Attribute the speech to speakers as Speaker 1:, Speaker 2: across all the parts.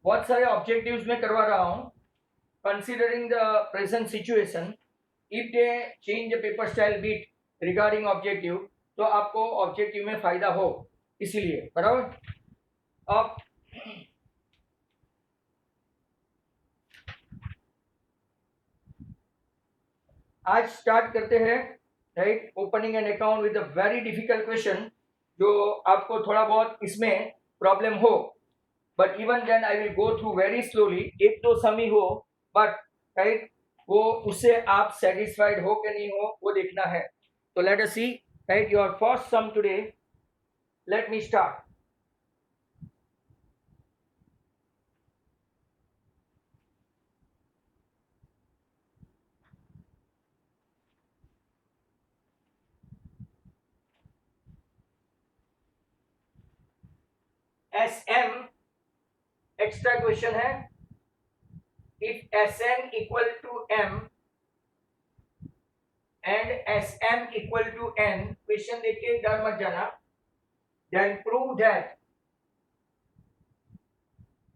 Speaker 1: बहुत सारे ऑब्जेक्टिव्स में करवा रहा हूँ. Considering the present situation, if they change the paper style bit regarding objective, तो आपको ऑब्जेक्टिव में फायदा हो, इसीलिए. बराबर. अब आज स्टार्ट करते हैं. Right, opening an account with a very difficult question, जो आपको थोड़ा बहुत इसमें प्रॉब्लम हो, but even then I will go through very slowly. एक तो सम ही हो, बट राइट, वो उससे आप सेटिस्फाइड हो कि नहीं हो वो देखना है. तो let us see. Right, your first sum today. Let me start. SM extra question है. If SN equal to M and SM equal to N, question देखिए, डर मत जाना. Then prove that.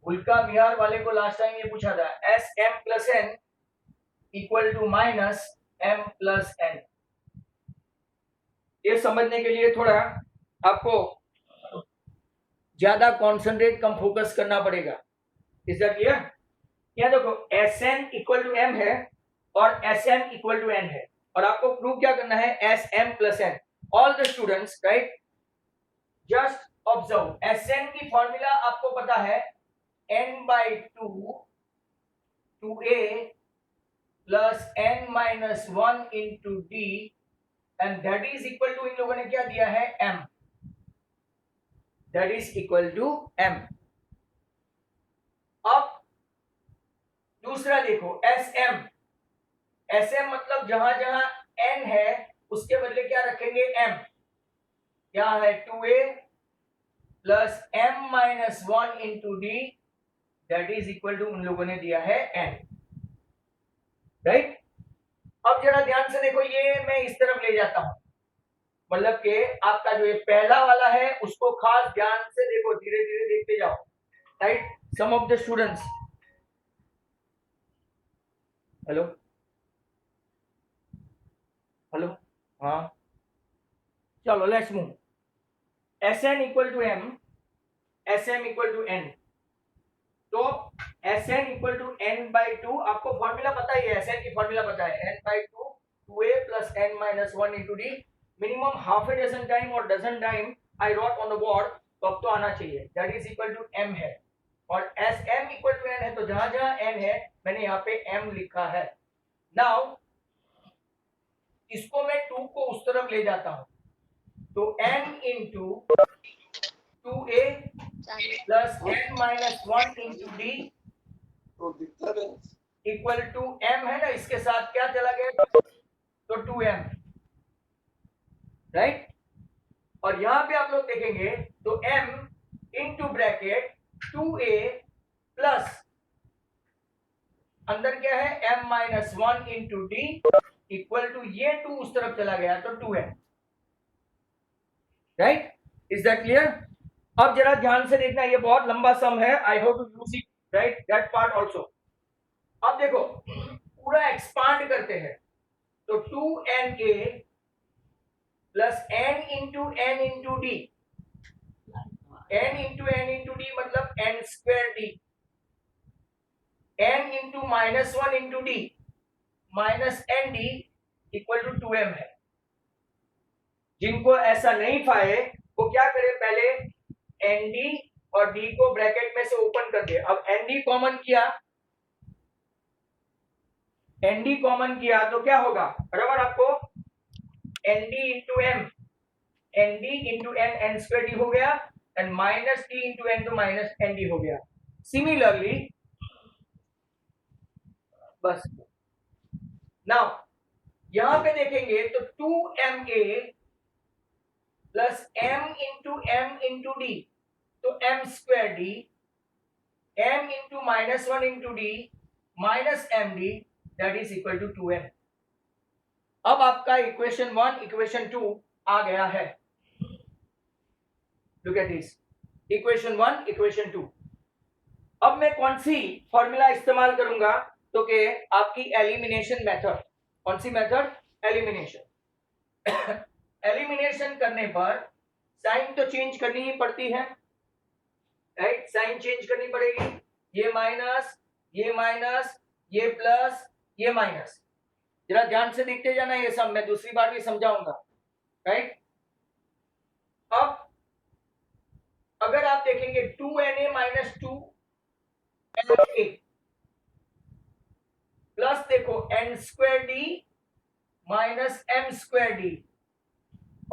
Speaker 1: Ulka Vihar वाले को लास्ट टाइम ये पूछा था, SM plus N equal to minus M plus N. ये समझने के लिए थोड़ा आपको ज्यादा कॉन्सेंट्रेट, कम फोकस करना पड़ेगा. Is that clear? क्या देखो, SN इक्वल टू M है और SM इक्वल टू N है, और आपको प्रूव क्या करना है, SM plus N. All the students, right, just observe. SN की फॉर्मूला आपको पता है, n/2 2a plus n-1 into d, and that is equal to, इन लोगों ने क्या दिया है, m. That is equal to m. अब दूसरा देखो, SM. SM मतलब जहां जहां n है उसके बदले क्या रखेंगे, m. क्या है, 2a plus m-1 into d, that is equal to, उन लोगों ने दिया है n. राइट. अब जरा ध्यान से देखो, ये मैं इस तरफ ले जाता हूं, मतलब कि आपका जो ये पहला वाला है उसको खास ध्यान से देखो, धीरे धीरे देखते जाओ. Right, some of the students. Hello hello, हाँ, चलो let's move. SN equal to M, SM equal to N. तो SN इक्वल टू n/2, आपको फॉर्मूला पता ही है, SN की फॉर्मूला पता है, n/2 2a plus n-1 into d. Minimum half a dozen time और dozen time I wrote on the board, तो अब तो आना चाहिए. That is equal to m है, और SM इक्वल टू n है, तो जहां जहां n है मैंने यहाँ पे m लिखा है. नाउ इसको मैं 2 को उस तरफ ले जाता हूं, तो n into 2a plus n-1 into d equal to m है ना, इसके साथ क्या चला गया, तो 2m. राइट. और यहां पे आप लोग देखेंगे तो m into bracket 2a plus अंदर क्या है, m-1 into d equal to, ये 2 उस तरफ चला गया तो 2m. Right, is that clear? अब जरा ध्यान से देखना, ये बहुत लंबा सम है, I hope to use it, right, that part also. अब देखो, पूरा एक्सपांड करते हैं, तो 2na plus n into d. n into d मतलब n square d. n into -1 into d minus n d equal to 2m है. जिनको ऐसा नहीं पाए वो क्या करे, पहले nd और d को ब्रैकेट में से ओपन कर दे. अब nd कॉमन किया, nd कॉमन किया तो क्या होगा, बराबर, आपको nd into m, nd into n, n square d हो गया, and minus d into n तो माइनस nd हो गया. सिमिलरली, बस नाउ यहां पे देखेंगे तो 2ma plus m into d, तो m square d, m into -1 into d minus md, that is equal to 2m. अब आपका इक्वेशन 1 इक्वेशन 2 आ गया है. Look at this, equation 1 equation 2. अब मैं कौन सी फॉर्मूला इस्तेमाल करूंगा, तो कि आपकी एलिमिनेशन मेथड। कौन सी मेथड? एलिमिनेशन। एलिमिनेशन करने पर साइन तो चेंज करनी ही पड़ती है, राइट? साइन चेंज करनी पड़ेगी। ये माइनस, ये माइनस, ये प्लस, ये माइनस। जरा ध्यान से देखते जाना, ये सब मैं दूसरी बार भी समझाऊंगा, राइट? अब अगर आप देखेंगे 2na माइनस 2na प्लस देखो n square d minus m square d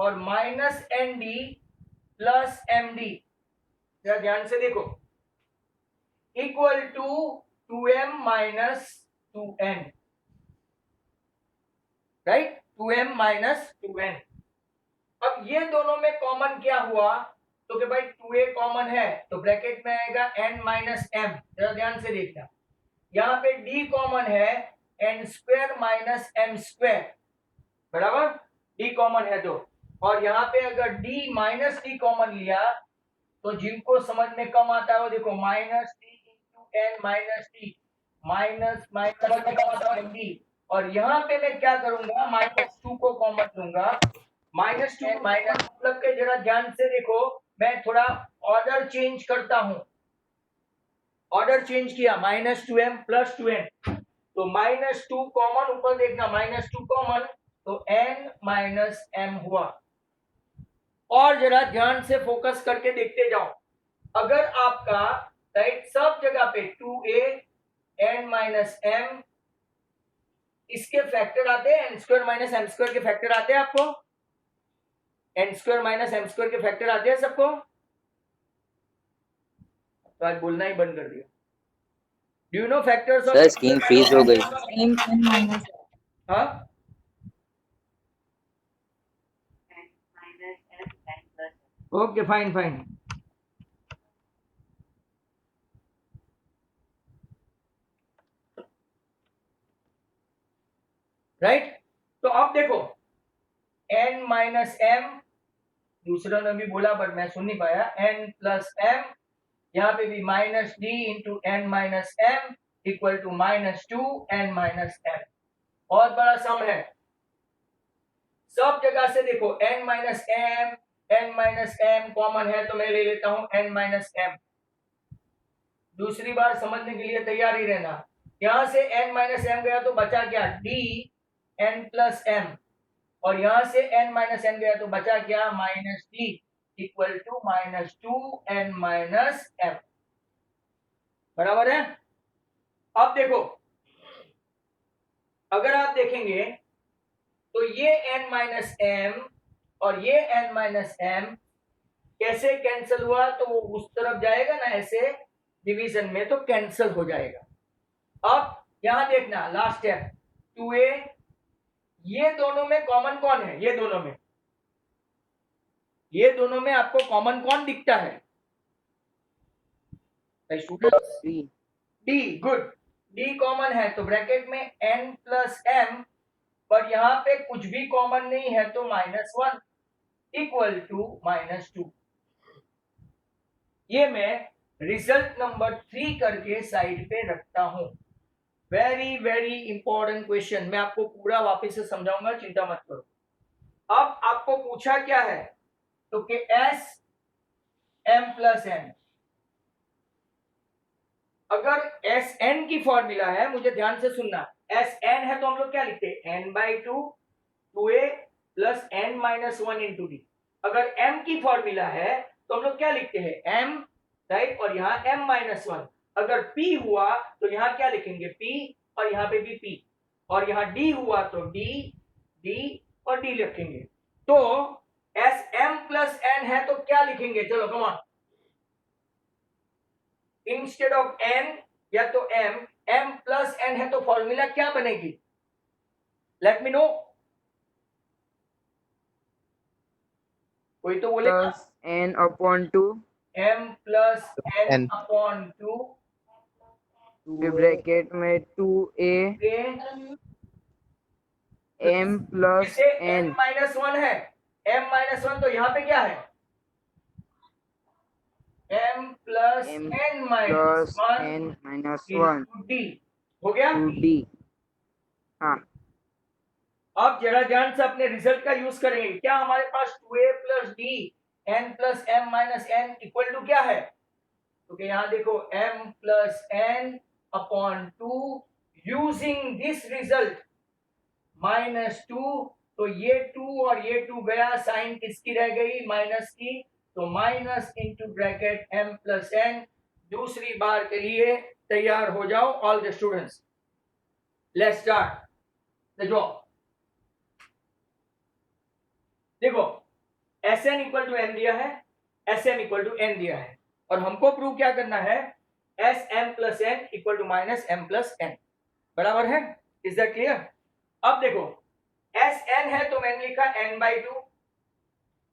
Speaker 1: और minus n d plus m d, जरा ध्यान से देखो, equal to 2m minus 2n, right? 2m minus 2n। अब ये दोनों में कॉमन क्या हुआ, तो कि भाई 2a कॉमन है तो ब्रैकेट में आएगा n माइनस m। जरा ध्यान से देखना, यहाँ पे d कॉमन है, n square minus m square, बराबर? d कॉमन है तो, और यहाँ पे अगर d माइनस d कॉमन लिया तो जिनको समझ में कम आता है वो देखो, minus d into n minus d, minus minus d, और यहाँ पे मैं क्या करूंगा, माइनस 2 को कॉमन लूंगा। माइनस 2 माइनस मतलब के जरा ध्यान से देखो, मैं थोड़ा ऑर्डर चेंज करता हूं। ऑर्डर चेंज किया, माइनस 2m प्लस 2n, तो माइनस 2 कॉमन, ऊपर देखना माइनस 2 कॉमन, तो n माइनस m हुआ। और जरा ध्यान से फोकस करके देखते जाओ, अगर आपका राइट सब जगह पे 2a n माइनस m, इसके फैक्टर आते हैं, n square minus m square के फैक्टर आते हैं आपको, n square minus m square के फैक्टर आते हैं सबको? तो आज बोलना ही बंद कर दिया। Do you know factors of?
Speaker 2: Sir screen freeze हो गई।
Speaker 3: m n minus
Speaker 1: हाँ, ओके फाइन फाइन। राइट, तो अब देखो n माइनस m, दूसरों ने भी बोला बट मैं सुन नहीं पाया, n प्लस m, यहाँ पे भी minus d into n minus m equal to minus 2 n minus m। बहुत बड़ा सम है, सब जगह से देखो n माइनस m कॉमन है तो मैं ले लेता हूं n माइनस m। दूसरी बार समझने के लिए तैयार ही रहना, यहां से n माइनस m गया तो बचा क्या, d n प्लस m, और यहां से n माइनस n गया तो बचा क्या, minus d equal to minus 2 n minus m, बराबर है? अब देखो, अगर आप देखेंगे तो ये n माइनस m और ये n माइनस m कैसे कैंसिल हुआ, तो वो उस तरफ जाएगा ना ऐसे डिवीजन में, तो कैंसिल हो जाएगा। अब यहां देखना लास्ट स्टेप 2a, ये दोनों में कॉमन कौन है, ये दोनों में आपको कॉमन कौन दिखता है students? d, good, d common है तो ब्रैकेट में n प्लस m, पर यहाँ पे कुछ भी कॉमन नहीं है तो माइनस 1 इक्वल टू माइनस 2। ये मैं रिजल्ट नंबर 3 करके साइड पे रखता हूं। वेरी वेरी इंपॉर्टेंट क्वेश्चन, मैं आपको पूरा वापस से समझाऊंगा, चिंता मत करो। अब आपको पूछा क्या है, तो कि एस एम प्लस एन, अगर एस एन की फॉर्मूला है, मुझे ध्यान से सुनना, एस एन है तो हम लोग क्या लिखते हैं, N by two 2a plus N minus 1 into D. अगर m की फॉर्मूला है तो हम लोग क्या लिखते हैं, m, राइट, और यहाँ m माइनस 1। अगर p हुआ तो यहाँ क्या लिखेंगे, p, और यहाँ पे भी p, और यहाँ d हुआ तो d, d और d लिखेंगे। तो एस m प्लस n है तो क्या लिखेंगे, चलो come on, instead of n या तो m प्लस n है तो फॉर्मूला क्या बनेगी, लेट मी नो, कोई तो बोले
Speaker 2: n upon 2
Speaker 1: m plus n upon 2
Speaker 2: bracket में 2a m plus n
Speaker 1: minus 1 है, m माइनस 1 तो यहाँ पे क्या है, m plus
Speaker 2: M
Speaker 1: n minus
Speaker 2: plus
Speaker 1: 1
Speaker 2: n minus 1
Speaker 1: into D हो गया।
Speaker 2: to d। हाँ
Speaker 1: अब जरा ध्यान से अपने रिजल्ट का यूज करेंगे। क्या हमारे पास 2a plus D n plus m minus n equal to क्या है? तो यहाँ देखो m plus n upon 2 using this result minus 2, तो ये 2 और ये 2 गया, साइन किसकी रह गई? माइनस की। तो minus into bracket m plus n। दूसरी बार के लिए तैयार हो जाओ all the students. Let's start the job. देखो Sn इक्वल टू n दिया है, Sm इक्वल टू n दिया है, और हमको प्रूव क्या करना है? Sm plus n equal to minus m plus n, बराबर है? Is that clear? अब देखो Sn है तो मैंने लिखा n by 2,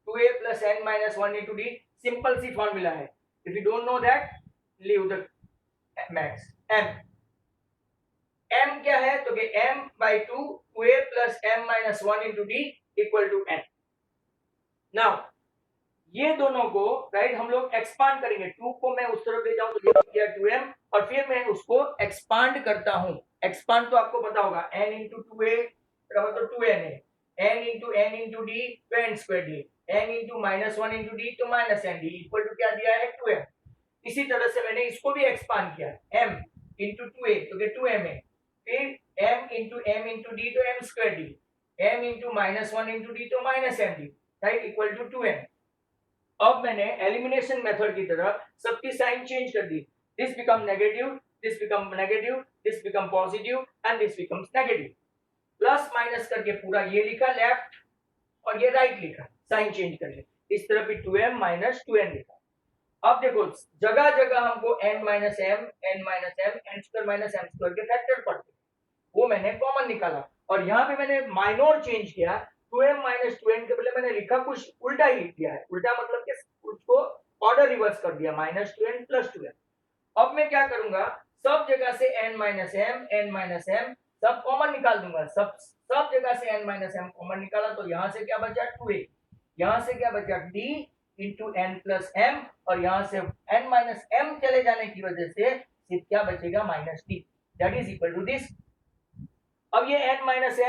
Speaker 1: 2a plus n minus 1 into d. Simple सी फॉर्मूला है। If you don't know that leave the maths. m क्या है? तो कि m by 2, 2a plus m minus 1 into d equal to n। Now ये दोनों को right हम लोग एक्सपांड करेंगे। 2 को मैं उस तरफ ले जाऊं तो ये हो गया 2m, और फिर मैं उसको एक्सपांड करता हूं। एक्सपांड तो आपको पता होगा n इंटू 2a तो 2n है, n इंटू d तो n square d, n into minus 1 into d तो minus n d equal to क्या दिया है? 2m। इसी तरह से मैंने इसको भी एक्सपांड किया, m इंटू 2a तो कि 2m है, फिर m इंटू d तो m square d, m into minus 1 into d तो minus m d, right, equal to 2m। अब मैंने एलिमिनेशन मेथड की तरह सबकी साइन चेंज कर दी। This become negative, this become negative, this become positive and this becomes negative. Plus minus करके पूरा ये लिखा लेफ्ट और ये राइट लिखा, साइन चेंज करके। इस तरफ भी 2m माइनस 2n लिखा। अब देखो जगह जगह हमको n minus m, n minus m, n square minus m square के फैक्टर पड़ते, वो मैंने कॉमन निकाला। और यहाँ पे मैंने माइनर चेंज किया, 2m माइनस 2n के बदले मैंने लिखा कुछ उल्टा ही लिख दिया है। उल्टा मतलब कि उसको ऑर्डर रिवर्स कर दिया, माइनस 2n प्लस 2n। अब मैं क्या करूंगा? सब जगह से n माइनस m सब कॉमन निकाल दूंगा। सब जगह से n माइनस m कॉमन निकाला तो यहाँ से क्या बचा? 2a। यहाँ से क्या बचा? d into n plus m, और यहाँ से n माइनस m चले जाने की वजह से सिर्फ क्या बचेगा? Minus d, that is equal to this. अब ये n माइनस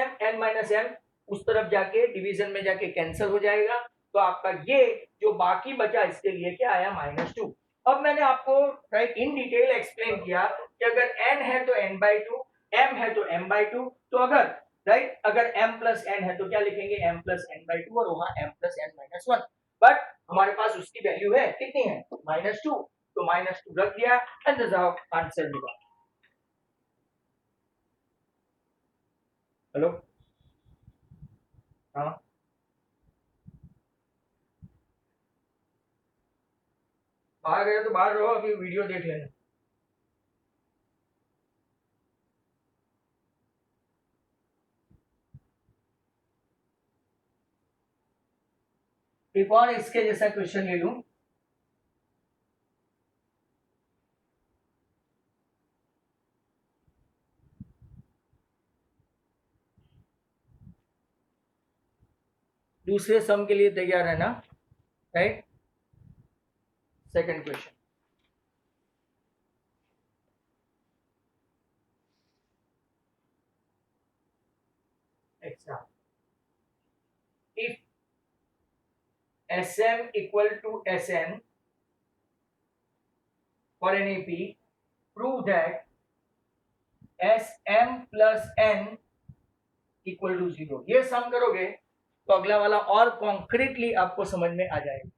Speaker 1: m उस तरफ जाके डिवीजन में जाके कैंसिल हो जाएगा, तो आपका ये जो बाकी बचा इसके लिए क्या आया? माइनस 2। अब मैंने आपको राइट इन डिटेल एक्सप्लेन किया कि अगर n है तो n बाई 2, m है तो m बाई 2, तो अगर राइट अगर m प्लस n है तो क्या लिखेंगे? m प्लस n बाई 2 और वहां m plus n minus 1। But हमारे पास उसकी वैल्यू है कितनी है? माइनस 2, तो माइनस 2 रख दिया एंड दिस आंसर मिला। हेलो, हाँ बाहर गए तो बाहर रहो, अभी वीडियो देख लेना। एक और इसके जैसा क्वेश्चन ले लूं। दूसरे सम के लिए तैयार है ना? Right, second question. Exam, if Sm equal to Sn for an AP, prove that Sm plus n equal to 0। ये सम करोगे तो अगला वाला और कॉन्क्रीटली आपको समझ में आ जाएगा,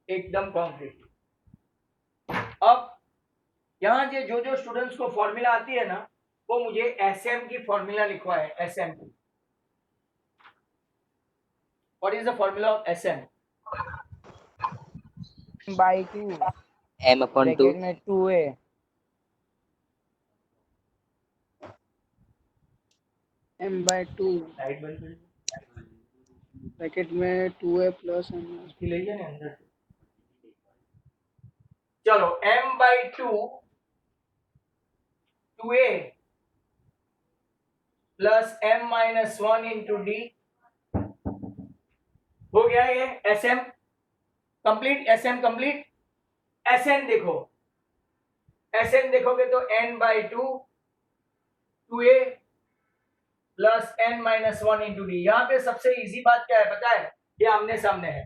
Speaker 1: एकदम कॉन्क्रीटली। अब यहाँ जो जो स्टूडेंट्स को फॉर्मूला आती है ना, वो मुझे Sm की फॉर्मूला लिखवा है। Sm की, what is the formula of Sm?
Speaker 2: By 2
Speaker 3: m upon 2
Speaker 2: bracket में 2a
Speaker 4: m बाई 2
Speaker 1: राइट बन
Speaker 4: ब्रैकेट में 2a प्लस m।
Speaker 1: उसकी ले जाने अंदर। चलो m by 2 2a plus m minus 1 into D हो गया। ये Sm complete, Sm complete. Sn देखो, Sn देखोगे तो n by two 2a plus n minus one into D. यहाँ पे सबसे इजी बात क्या है पता है, ये आमने सामने है,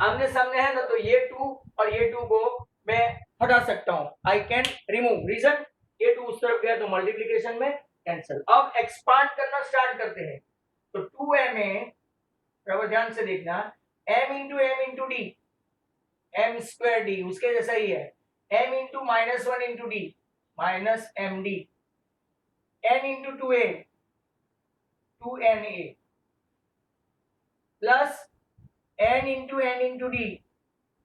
Speaker 1: आमने सामने है ना, तो ये 2 और ये 2 को मैं हटा सकता हूं, आई कैन रिमूव। रीजन, ये 2 उस तरफ गया तो मल्टीप्लीकेशन में कैंसिल। अब एक्सपांड करना स्टार्ट करते हैं, तो 2ma, बराबर ध्यान से देखना, m into d, m square d उसके जैसा ही है, m into minus one into d minus m d, n into 2a 2na plus n into d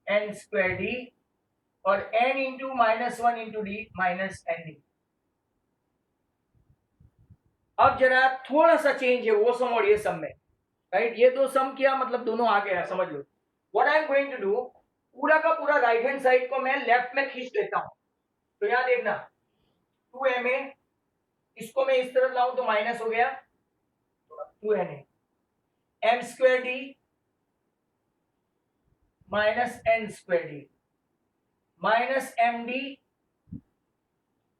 Speaker 1: n square d और n into minus one into d minus n d. अब जरा थोड़ा सा change है वो सम और ये सम में, राइट, ये दो सम किया मतलब दोनों आ गया, समझ लो। What I am going to do, पूरा का पूरा राइट हैंड साइड को मैं लेफ्ट में खींच लेता हूं। तो यहां देखना 2ma, इसको मैं इस तरफ लाऊं तो माइनस हो गया 2na, m square d minus n square d minus m d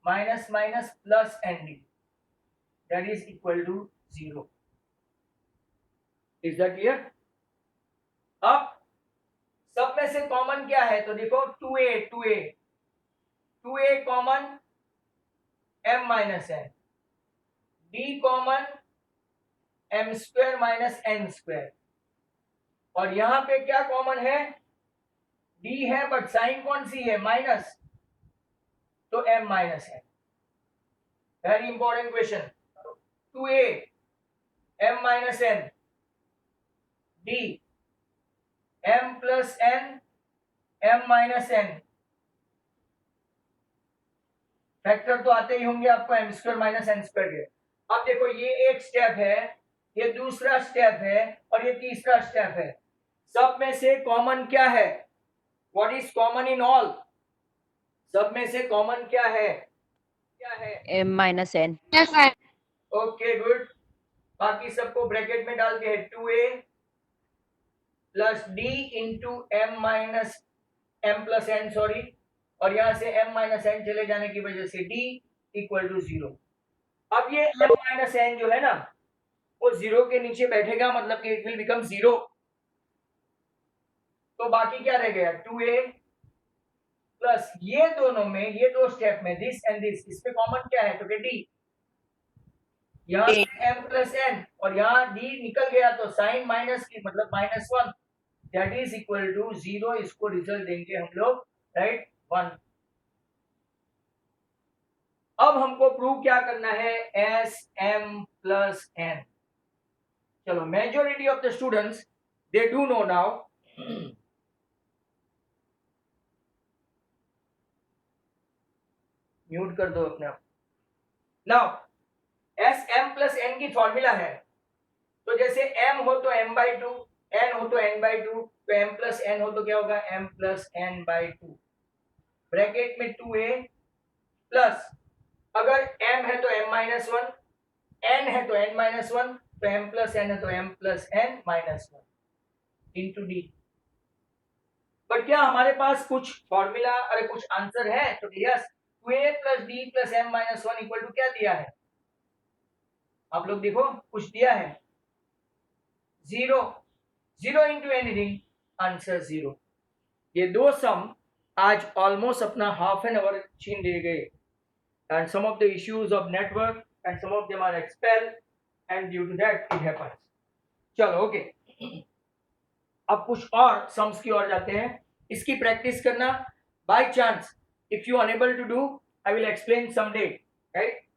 Speaker 1: minus minus plus n d, that is equal to 0। Is that clear? अब सब में से कॉमन क्या है तो देखो 2a common m minus n, d common m square minus n square, और यहां पे क्या कॉमन है, d है बट साइन कौन सी है, माइनस, तो m minus n. Very important question, 2a m minus n d m plus n m minus n, factor तो आते ही होंगे आपको m square minus n square के। अब देखो ये एक स्टेप है, ये दूसरा स्टेप है और ये तीसरा स्टेप है। सब में से कॉमन क्या है, what is common in all, सब में से कॉमन क्या है,
Speaker 2: m minus n.
Speaker 1: Okay good. बाकी सबको ब्रैकेट में डालते हैं 2a plus d into m minus m plus n, sorry, और यहां से m माइनस एन चले जाने की वजह से d इक्वल टू 0। अब ये m माइनस एन जो है ना वो 0 के नीचे बैठेगा, मतलब कि इट विल बिकम 0। तो बाकी क्या रह गया 2a प्लस ये दोनों में, ये दो स्टेप में दिस एंड दिस, इसमें कॉमन क्या है तो d, यहाँ से m प्लस एन और यहाँ d निकल गया तो साइन माइनस की मतलब minus one, that is equal to 0। इसको रिजल्ट देंगे हम लोग, राइट, 1। अब हमको प्रूव क्या करना है, एस एम प्लस एन। चलो, majority of the students they do know now. Mute कर दो अपने आप। Now s m plus n की फॉर्मूला है, तो जैसे m हो तो m बाई टू, n हो तो n बाई टू, तो m प्लस n हो तो क्या होगा m plus n by two, bracket में 2a प्लस, अगर m है तो m माइनस वन, n है तो n माइनस वन, तो m प्लस n है तो m plus n minus one into D. पर क्या हमारे पास कुछ फॉर्मूला अरे कुछ आंसर है, तो yes, 2a plus d plus m minus one equal to क्या दिया है, आप लोग देखो कुछ दिया है 0, 0 इंटू एनीथिंग, आंसर 0। ये दो सम आज ऑलमोस्ट अपना हाफ एन आवर छीन ले गए, and some of the issues of network and some of them are expel and due to that it happens. चलो ओके, अब कुछ और सम्स की ओर जाते हैं, इसकी प्रैक्टिस करना। By chance if you unable to do, I will explain someday, right.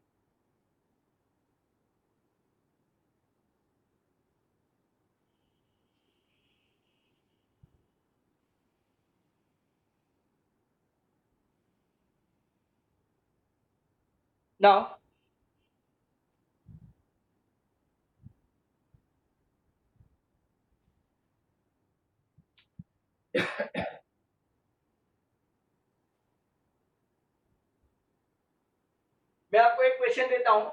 Speaker 1: Now, मैं आपको एक क्वेश्चन देता हूं,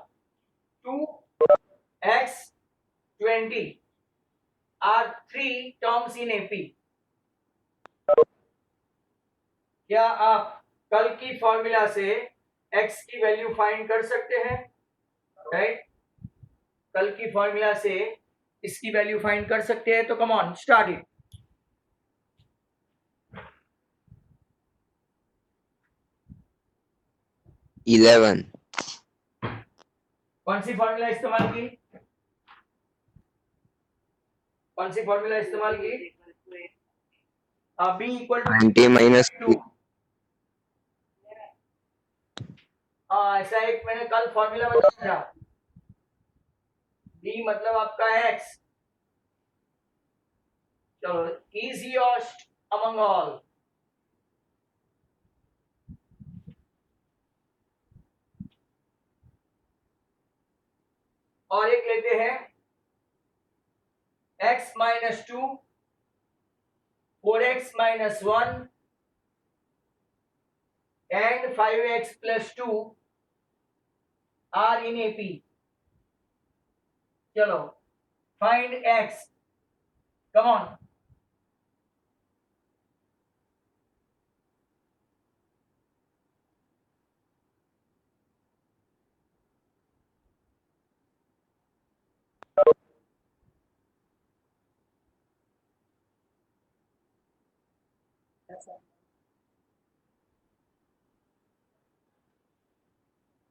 Speaker 1: 2x20 are 3 terms in AP। क्या आप कल की फॉर्मूला से x की वैल्यू फाइंड कर सकते हैं? राइट, कल की फॉर्मूला से इसकी वैल्यू फाइंड कर सकते हैं, तो come on start it.
Speaker 3: Eleven.
Speaker 1: कौन सी फॉर्मूला इस्तेमाल की? कौन सी फॉर्मूला इस्तेमाल की? b equal to
Speaker 3: 20 minus
Speaker 1: 2। हाँ, ऐसा एक मैंने कल फॉर्मूला बताया था। b मतलब आपका x। चलो, easiest among all। और एक लेते हैं x minus 2, 4x minus 1 and 5x plus 2 are in AP। चलो, find x, come on।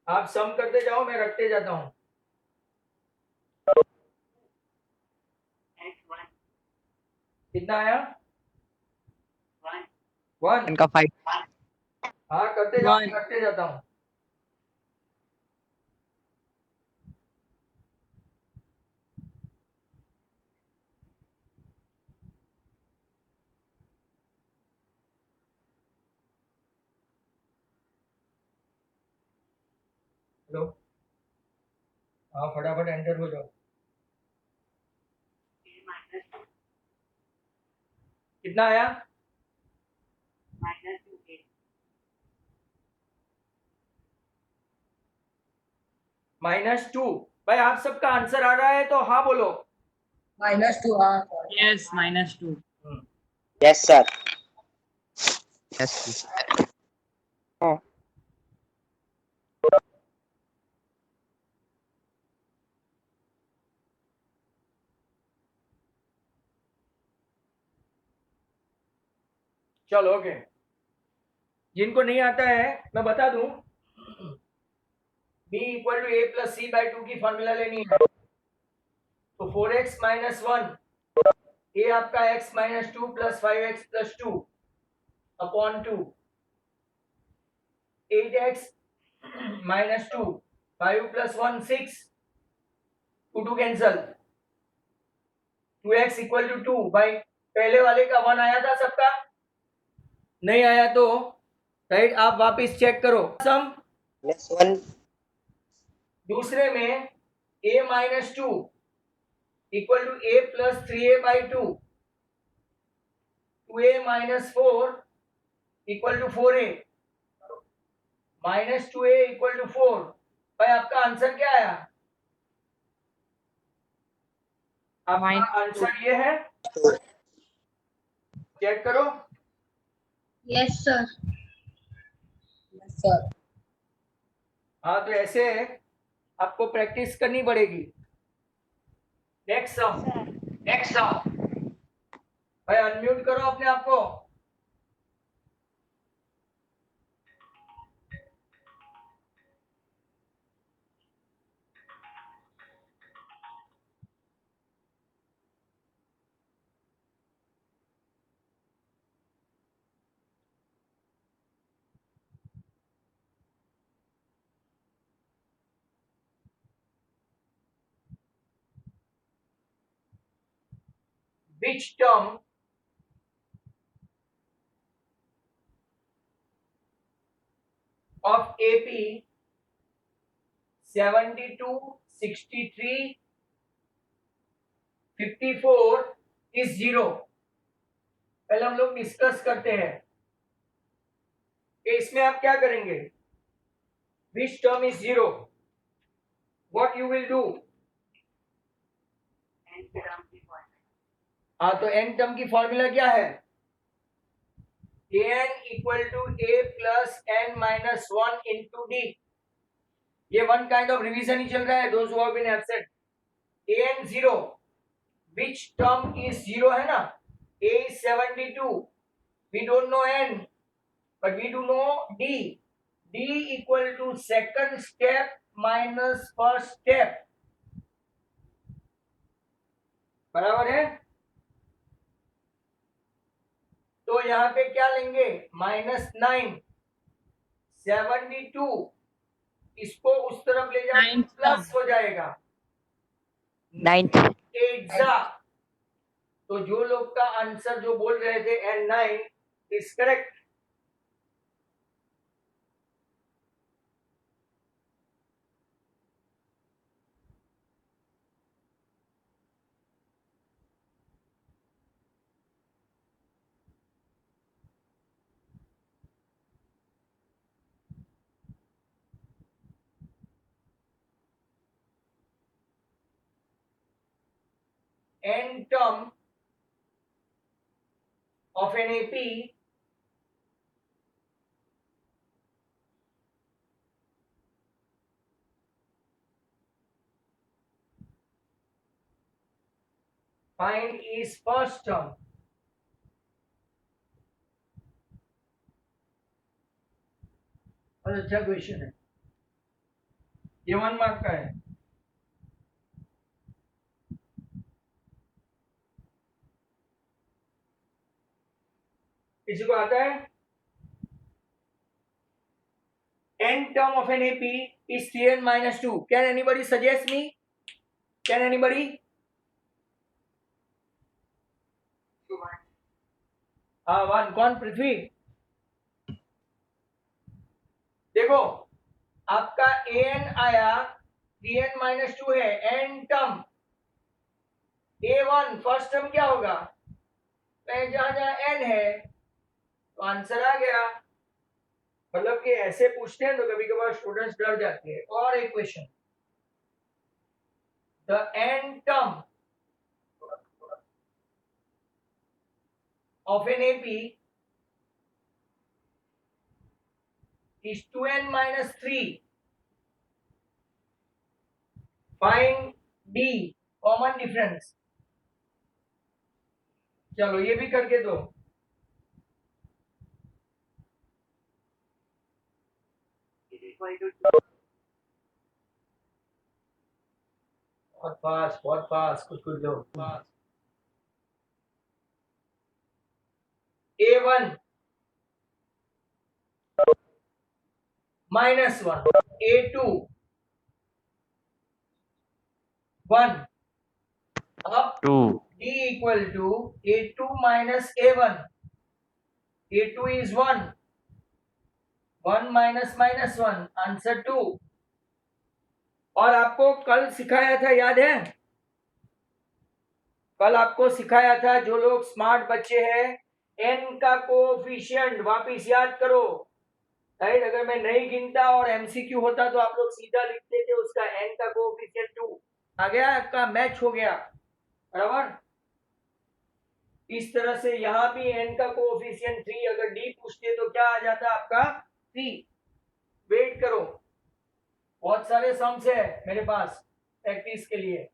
Speaker 1: आप सम करते जाओ, मैं रखते जाता हूं। कितना आया? 1।
Speaker 2: इनका 5
Speaker 1: हाँ, करते जाओ,
Speaker 4: 1
Speaker 1: मैं रखते जाता हूं। हेलो, हाँ फटाफट एंटर हो जाओ। कितना आया? -2। भाई आप सबका आंसर आ रहा है तो हाँ बोलो।
Speaker 4: -2 हाँ
Speaker 5: Yes, -2.
Speaker 3: Yes sir.
Speaker 2: यस।
Speaker 1: चलो ओके, जिनको नहीं आता है मैं बता दूं। b equal to a plus c by 2 की फॉर्मूला लेनी है, तो 4x माइनस 1 a आपका x minus 2 plus 5x plus 2 upon 2, 8x minus 2, 5 plus 1 6, 2 cancel, 2x equal to 2। भाई पहले वाले का 1 आया था सबका? नहीं आया तो राइट, आप वापस चेक करो सम।
Speaker 3: -1।
Speaker 1: दूसरे में a minus 2 equal to a plus 3a by 2, 2a minus 4 equal to 4a, minus 2a equal to 4। भाई आपका आंसर क्या आया? आपका आंसर ये है, चेक करो।
Speaker 6: Yes sir.
Speaker 4: सर।
Speaker 1: हाँ, तो ऐसे आपको प्रैक्टिस करनी पड़ेगी। Next sum, next sum. भाई अनम्यूट करो अपने आप को। Which term of AP 72, 63, 54 is 0? पहले हम लोग डिस्कस करते हैं कि इसमें आप क्या करेंगे। Which term is 0? What you will do? हाँ, तो n टर्म की फॉर्मूला क्या है? an equal to a plus n minus 1 into d. ये वन काइंड ऑफ रिवीजन ही चल रहा है, those who have been absent. an 0, which term is 0 है ना, a is 72, we don't know n but we do know d. d equal to second step minus first step. बराबर है. तो यहां पे क्या लेंगे, -9, 72, इसको उस तरफ ले जाओ,
Speaker 2: Ninth
Speaker 1: प्लस हो जाएगा
Speaker 2: 9th.
Speaker 1: 8 जा. तो जो लोग का आंसर जो बोल रहे थे n9 is correct. n term of an AP find is first term. और अच्छा क्वेश्चन है ये, 1 मार्क का है. किसी को आता है? n term of an AP is 3n minus 2. Can anybody suggest me? Can anybody? हाँ, 1. कौन? पृथ्वी. देखो आपका an आया, 3n minus 2 है, n term a1 first term क्या होगा, जहां जहां n है तो आंसर आ गया. मतलब कि ऐसे पूछते हैं तो कभी कभार स्टूडेंट्स डर जाते हैं. और एक question, the n term of an AP is 2n minus 3. Find D, common difference. चलो ये भी करके दो. बहुत फास्ट कुछ दो. A1 minus 1, A2 1. अब
Speaker 5: 2.
Speaker 1: D equal to A2 minus A1. A2 is 1. 1 minus minus 1, answer 2. और आपको कल सिखाया था, याद है? कल आपको सिखाया था, जो लोग स्मार्ट बच्चे हैं, n का कोएफिशिएंट वापिस याद करो. राइट, अगर मैं नहीं गिनता और एमसीक्यू होता तो आप लोग सीधा लिखते थे उसका n का कोएफिशिएंट 2. आ गया, आपका मैच हो गया. बराबर. इस तरह से यहां भी n का कोएफिशिएंट 3, अगर d पूछते तो क्या आ जाता आपका 3. वेट करो, बहुत सारे सम्स है मेरे पास प्रैक्टिस के लिए.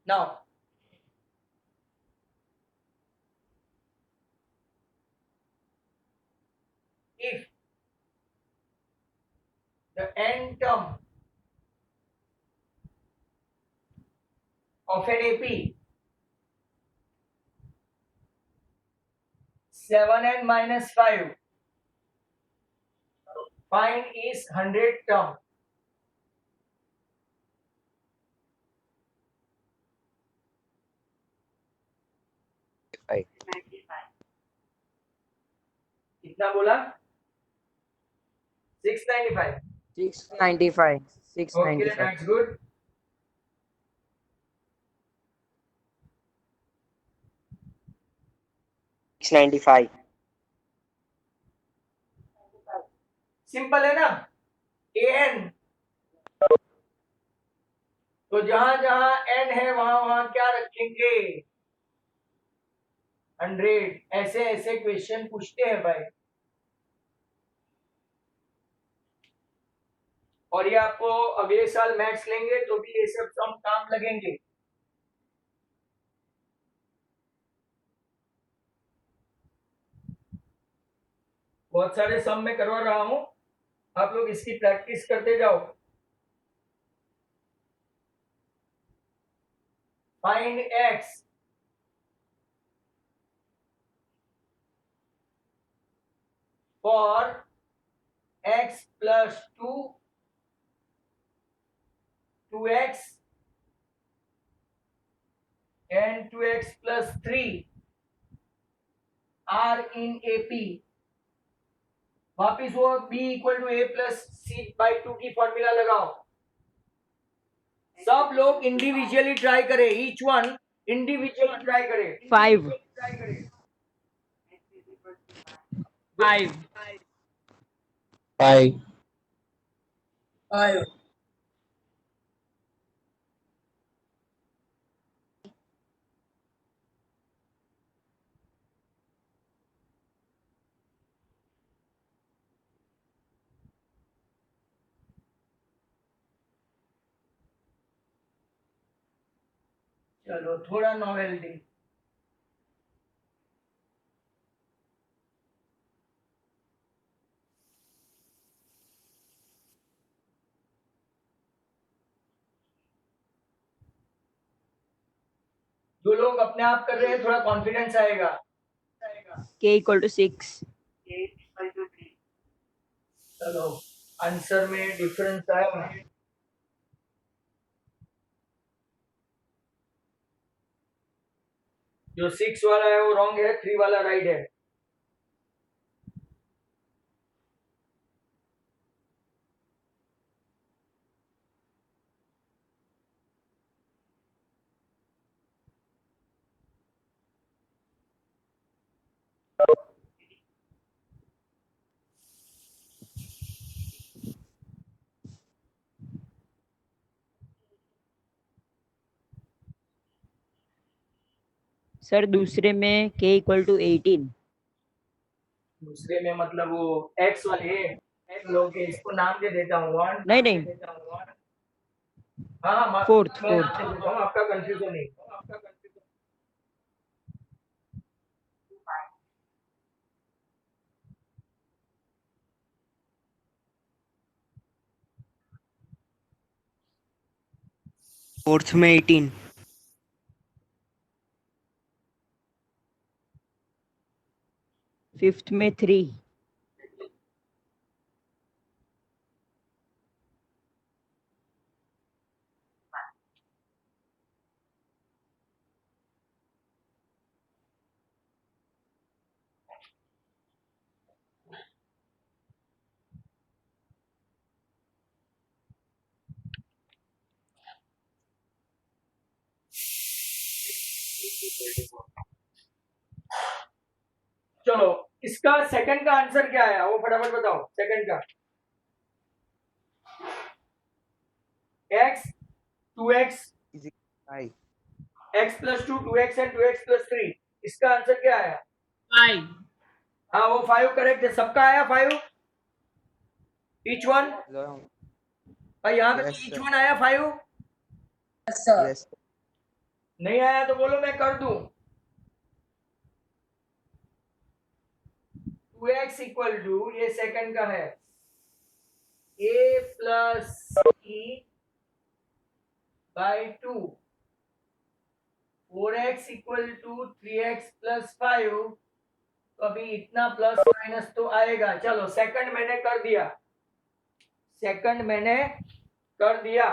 Speaker 1: Now if the n term of an AP 7n minus 5, find is 100 term. कितना बोला? 695.
Speaker 2: 695.
Speaker 1: Okay,
Speaker 2: 695.
Speaker 1: that's good.
Speaker 3: $695.
Speaker 1: सिंपल है ना. an, तो जहां जहां n है वहां वहां क्या रखेंगे? 100। ऐसे ऐसे क्वेश्चन पूछते हैं भाई, और ये आपको अगले साल मैथ्स लेंगे तो भी ये सब सम काम लगेंगे। बहुत सारे सम में करवा रहा हूं, आप लोग इसकी प्रैक्टिस करते जाओ। Find x for x plus 2x and 2x plus 3 are in AP। वापिस वो b equal to a plus c by 2 की फॉर्मूला लगाओ। सब लोग इंडिविजुअली ट्राई करें, ईच वन इंडिविजुअली ट्राई करें।
Speaker 2: 5 5
Speaker 3: 5
Speaker 1: चलो थोड़ा नॉवेल्टी। जो लोग अपने आप कर रहे हैं थोड़ा कॉन्फिडेंस आएगा।
Speaker 2: k equal to 6
Speaker 1: चलो आंसर में डिफरेंस आया। जो 6 वाला है वो रॉन्ग है, 3 वाला राइट है।
Speaker 2: सर दूसरे में k equal to 18
Speaker 1: दूसरे में मतलब वो एक्स वाले लोग के, इसको नाम दे देता हूँ वन।
Speaker 2: नहीं नहीं
Speaker 1: हाँ
Speaker 2: Fourth,
Speaker 1: मैं
Speaker 2: fourth.
Speaker 1: नाम दे देता हूँ, आपका कंफ्यूजन नहीं।
Speaker 5: फोर्थ में 18।
Speaker 2: फिफ्थ में 3
Speaker 1: चलो इसका सेकंड का आंसर क्या आया वो फटाफट बताओ। सेकंड का x 2x x plus 2 2x and 2x plus 3, इसका आंसर क्या आया?
Speaker 2: 5
Speaker 1: हाँ वो 5 करेक्ट है, सबका आया 5 ईच वन। और यहाँ पे
Speaker 3: Yes,
Speaker 1: ईच
Speaker 3: sir.
Speaker 1: वन आया 5।
Speaker 3: Yes.
Speaker 1: नहीं आया तो बोलो मैं कर दूं। 2x इक्वल टू, ये सेकंड का है, a plus e by 2। 4x equal to 3x plus 5। तो अभी इतना प्लस माइनस तो आएगा। चलो सेकंड मैंने कर दिया, सेकंड मैंने कर दिया।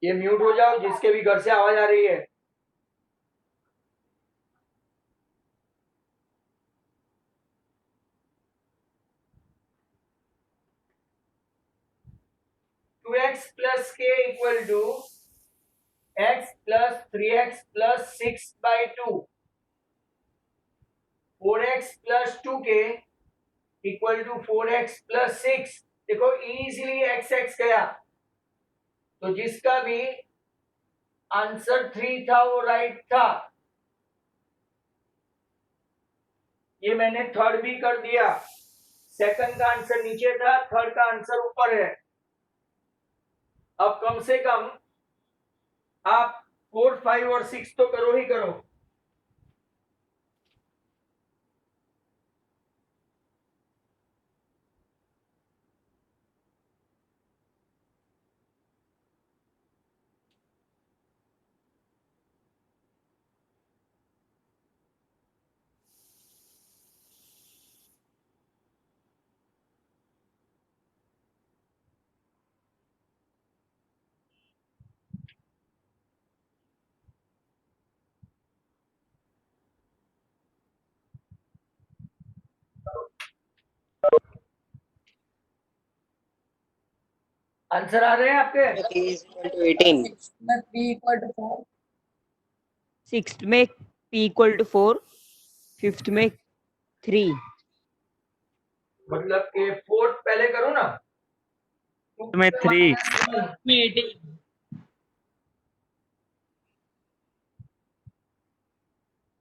Speaker 1: ये म्यूट हो जाओ जिसके भी घर से आवाज आ रही है। 2x plus k equal to x plus 3x plus 6 by 2. 4x plus 2k equal to 4x plus 6. देखो इजीली x x गया, तो जिसका भी आंसर 3 था वो राइट था। ये मैंने थर्ड भी कर दिया। सेकंड का आंसर नीचे था, थर्ड का आंसर ऊपर है। अब कम से कम आप 4, 5 और 6 तो करो ही करो। आंसर आ रहे हैं आपके?
Speaker 5: P is equal to 18.
Speaker 3: में p equal to 4.
Speaker 2: सिक्स्थ में p इक्वल टू 4, फिफ्थ में 3।
Speaker 1: मतलब कि फोर्थ पहले करो ना।
Speaker 7: में 3।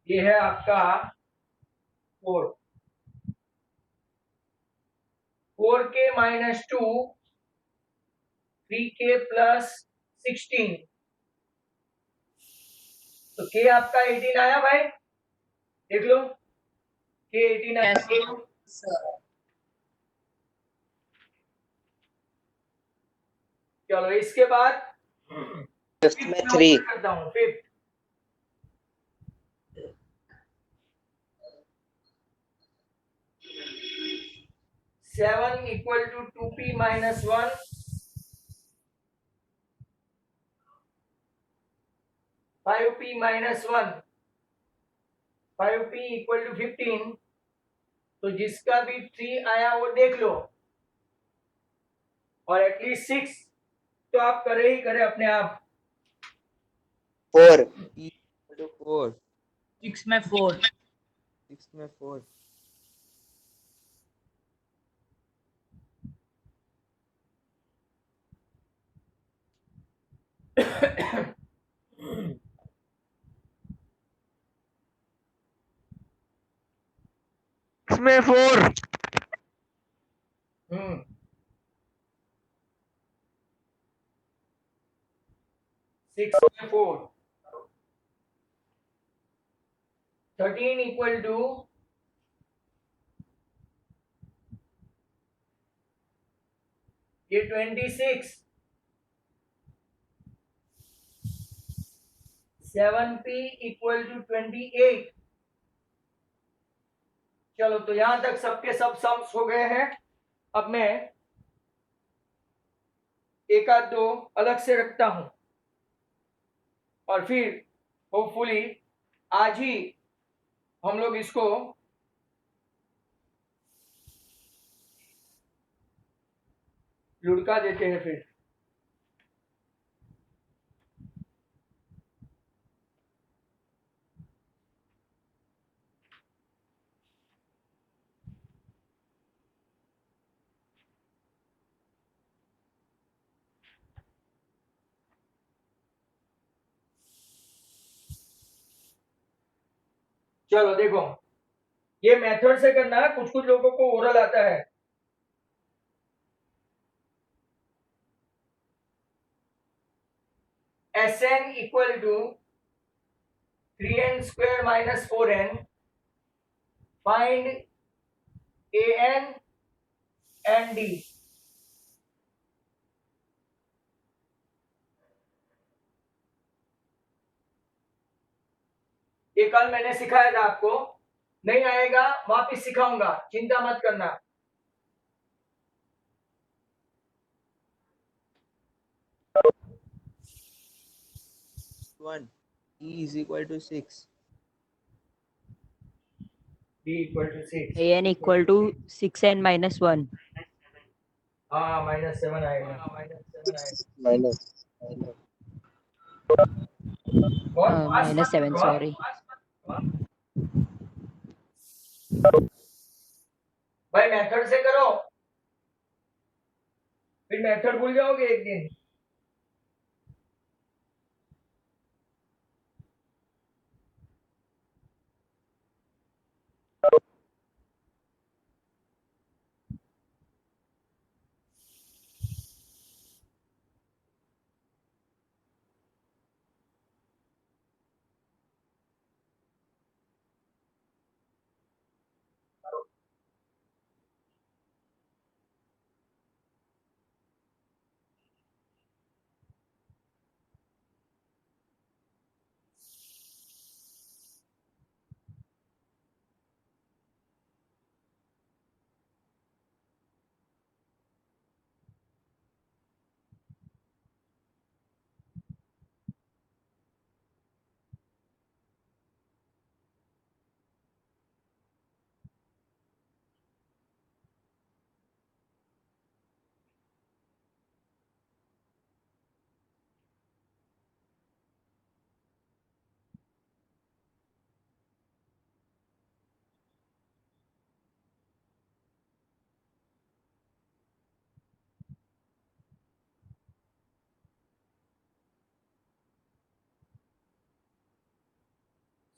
Speaker 1: ये है आपका 4। 4k माइनस 2, 3k प्लस 16, तो k आपका 18 आया भाई, देख लो k 18 आया। चलो इसके बाद
Speaker 5: Fifth में 3.
Speaker 1: करता हूँ। Fifth 7 equal to 2p minus 1, 5p minus 1, 5p equal to 15, तो जिसका भी 3 आया वो देख लो, और एटलीस्ट 6 तो आप करे ही करे अपने आप।
Speaker 5: 4. P equal to 4.
Speaker 3: 6 में 4.
Speaker 5: 6 में 4.
Speaker 7: इसमें 4।
Speaker 1: 6 में 4, 13 इक्वल टू ये 26, 7p इक्वल टू 28। चलो तो यहां तक सबके सब सम्स हो गए हैं। अब मैं एक आध दो अलग से रखता हूं, और फिर होपफुली आज ही हम लोग इसको लुढ़का देते हैं फिर। चलो देखो, ये मेथड से करना है, कुछ कुछ लोगों को ओरल आता है। Sn equal to 3n square minus 4n, find an and d। ये कल मैंने सिखाया था आपको, नहीं आएगा वापिस सिखाऊंगा, चिंता मत करना।
Speaker 5: One. E is equal to 6.
Speaker 1: d equal to 6,
Speaker 2: an equal to 6n minus 1।
Speaker 1: हाँ -7 आएगा।
Speaker 4: माइनस
Speaker 1: बहुत fast
Speaker 2: minus
Speaker 1: मत
Speaker 2: 7,
Speaker 1: करो, हाँ?
Speaker 2: sorry.
Speaker 1: Fast मत करो, हाँ? भाई मेथड से करो, फिर मेथड भूल जाओगे एक दिन।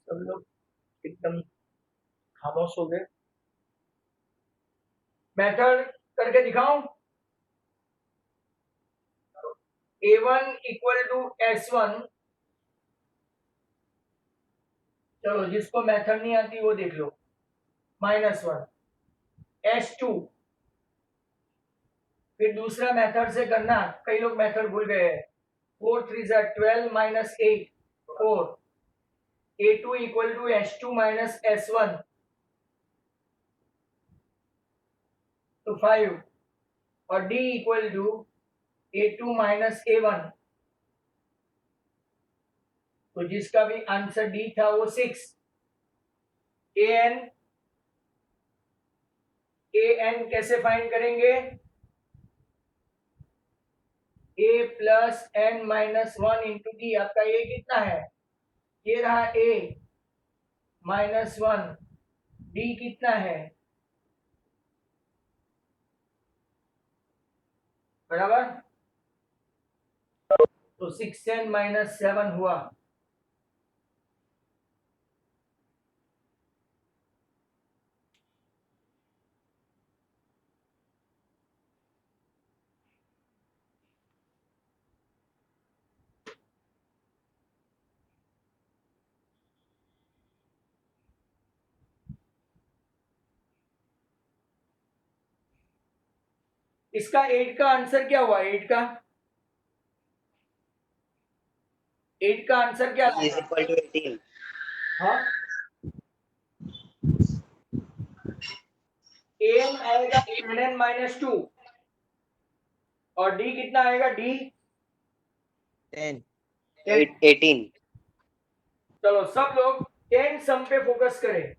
Speaker 1: सब लोग एकदम खामोश हो गए। मेथड करके दिखाऊं? A1 इक्वल टू S1, चलो जिसको मेथड नहीं आती वो देख लो, -1 S2, फिर दूसरा मेथड से करना, कई लोग मेथड भूल गए हैं। 4 3 12 -8 4, A2 equal to S2 minus S1 तो 5, और D equal to A2 minus A1, तो जिसका भी आंसर डी था वो 6। an कैसे फाइंड करेंगे? a plus n minus 1 into D. आपका a कितना है? ये रहा a -1, d कितना है? बराबर, तो 6n माइनस 7 हुआ। इसका 8 का आंसर क्या हुआ? 8 का आंसर क्या
Speaker 5: E is
Speaker 1: लगा?
Speaker 5: equal to 18.
Speaker 1: हाँ, an आएगा 10n माइनस 2, और d कितना आएगा? d
Speaker 5: 10. 18.
Speaker 1: चलो सब लोग 10 सम पे फोकस करें।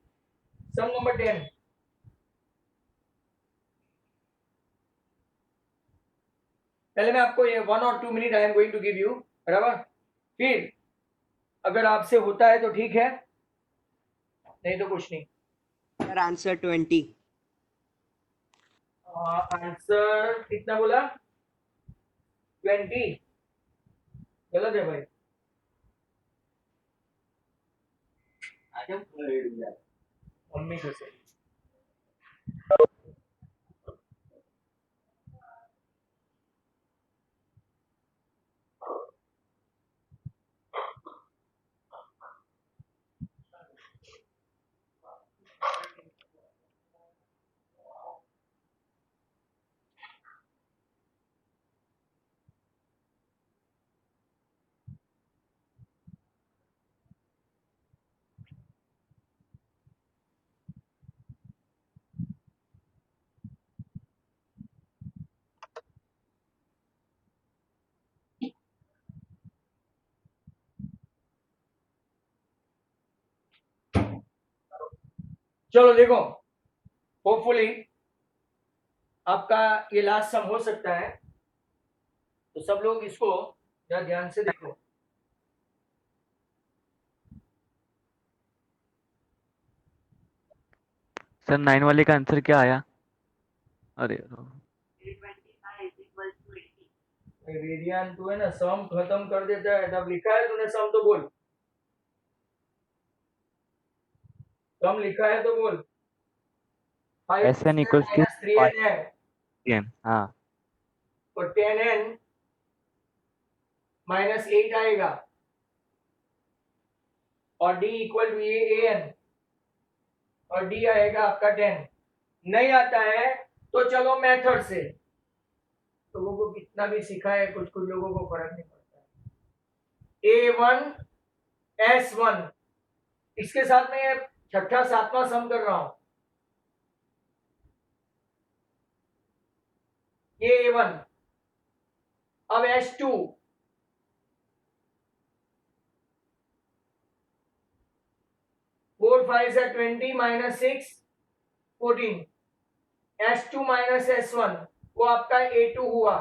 Speaker 1: सम नंबर 10, पहले मैं आपको ये 1 और 2 minute I am going to give you, बराबर। फिर अगर आपसे होता है तो ठीक है, नहीं तो कुछ नहीं।
Speaker 5: Sir, answer 20.
Speaker 1: आंसर कितना बोला? 20, गलत है भाई। मम्मी को से चलो देखो, होपफुली आपका ये लास्ट सम हो सकता है। तो सब लोग इसको जरा ध्यान से देखो।
Speaker 7: सर 9 वाले का आंसर क्या आया? अरे
Speaker 1: रेडियन तो है ना, सम खत्म कर देता है। तब लिखा है तूने सम, तो बोल। सम लिखा है तो बोल।
Speaker 7: SN equals to
Speaker 1: 3n है
Speaker 7: 5n। हाँ
Speaker 1: तो 10n -8 आएगा और d इक्वल टू ये an और d आएगा आपका 10। नहीं आता है तो चलो मेथड से। लोगों को कितना भी सिखाए, कुछ कुछ लोगों को फर्क नहीं पड़ता है। A1 S1, इसके साथ में छठा सातवां सम कर रहा हूं। ये A1, अब S2 4 5 है 20 -6 14। S2 माइनस S1 वो आपका A2 हुआ,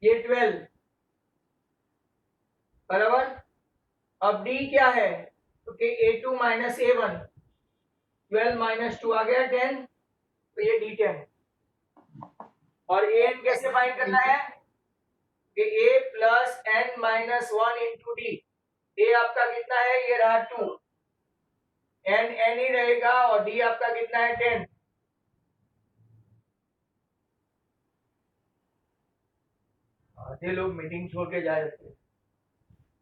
Speaker 1: ये 12 बराबर। अब D क्या है? क्योंकि A2 माइनस A1 12 -2 आ गया 10, तो ये D10। और AN कैसे फाइंड करना है? कि A plus N minus 1 into D। A आपका कितना है? ये रहा 2, N N ही रहेगा और D आपका कितना है? 10। आधे लोग मीटिंग छोड़ के जा रहे थे।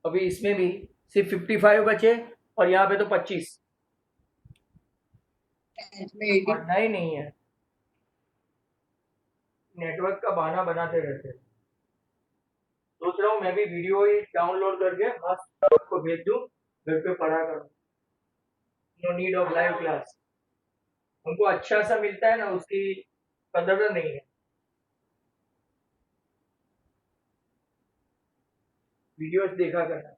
Speaker 1: अभी इसमें भी सिर्फ 55 बचे और यहाँ पे तो 25।
Speaker 3: इसमें 80
Speaker 1: पढ़ना ही नहीं है, नेटवर्क का बहाना बनाते रहते हैं। सोच रहा हूँ मैं भी वीडियो ही डाउनलोड करके मस्त आपको भेज दूं, घर पे पढ़ा करूँ। No need of live class. उनको अच्छा सा मिलता है ना, उसकी कदर नहीं है। वीडियोस देखा करना।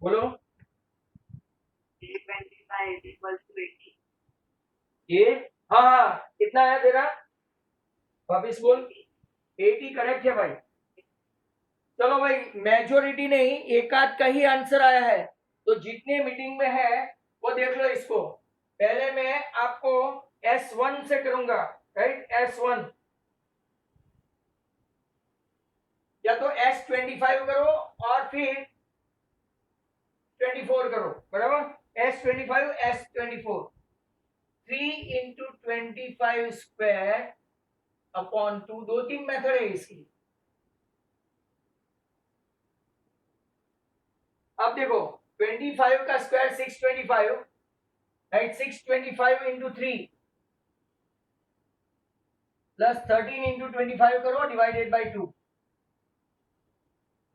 Speaker 1: बोलो। ये हाँ हाँ, कितना है तेरा? वापिस बोल। 80 करेक्ट है भाई। चलो भाई, मेजोरिटी नहीं, एक आध का ही आंसर आया है। तो जितने मीटिंग में है वो देख लो इसको। पहले मैं आपको S1 से करूंगा, राइट? S1 या तो S25 करो और फिर 24 करो, बराबर। S25 S24 3 into 25 square upon 2। 2-3 method है इसकी। अब देखो 25 का square 625, right? 625 into 3 plus 13 into 25 करो डिवाइडेड बाई 2,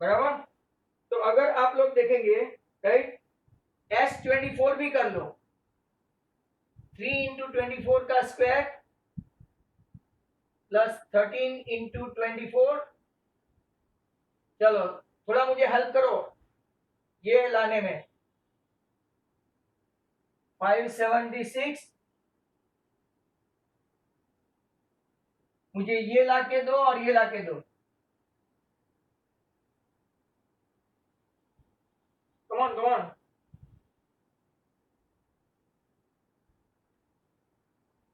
Speaker 1: बराबर। तो अगर आप लोग देखेंगे, राइट, S24 भी कर लो। 3 इंटू 24 का स्क्वायर प्लस 13 इंटू 24। चलो थोड़ा मुझे हेल्प करो ये लाने में। 576। मुझे ये लाके दो और ये लाके दो। Come on come on.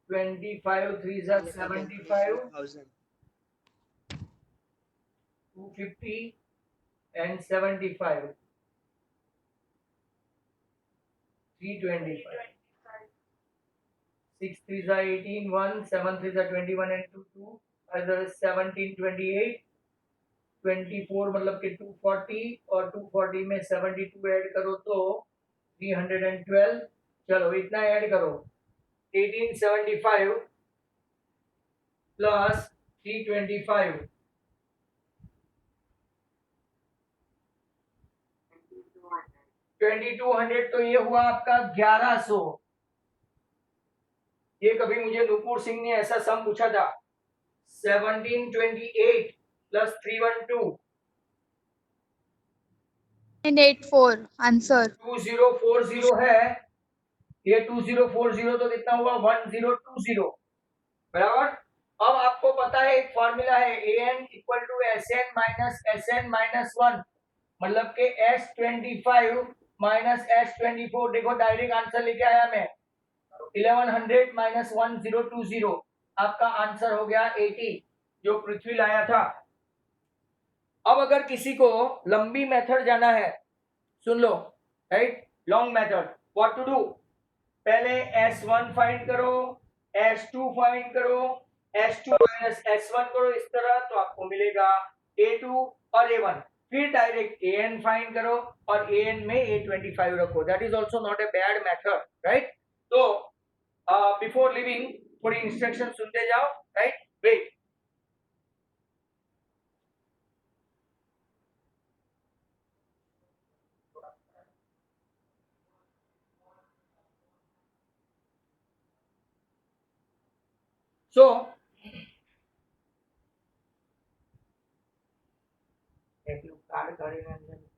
Speaker 1: 25 3s are 75, 250 and 75, 325, 6 3s are 18, 1 7 3s are 21 and 2 2, other 17 28, 24 मतलब कि 240 और 240 में 72 ऐड करो तो 312। चलो इतना ऐड करो, 1875 प्लस 325 2200। तो ये हुआ आपका 1100। ये कभी मुझे नुपुर सिंह ने ऐसा सम पूछा था। 1728 प्लस 312
Speaker 6: 984 आंसर
Speaker 1: 2040 है। ये 2040 तो कितना हुआ? 1020, बराबर। अब आपको पता है एक फॉर्मूला है an equal to sn minus sn minus 1 मतलब के s25 माइनस s24 देखो डायरेक्ट आंसर लेके आया मैं 1100 माइनस 1020 आपका आंसर हो गया 80 जो पृथ्वी लाया था। अब अगर किसी को लंबी मेथड जाना है सुन लो right long method what to do पहले s1 फाइंड करो s2 फाइंड करो s2 माइनस s1 करो इस तरह तो आपको मिलेगा a2 और a1 फिर डायरेक्ट an फाइंड करो और an में a25 रखो that is also not a bad method right. तो बिफोर लिविंग थोड़ी इंस्ट्रक्शन सुनते जाओ राइट वेट सो एक लोग कार्ड करेंगे अंदर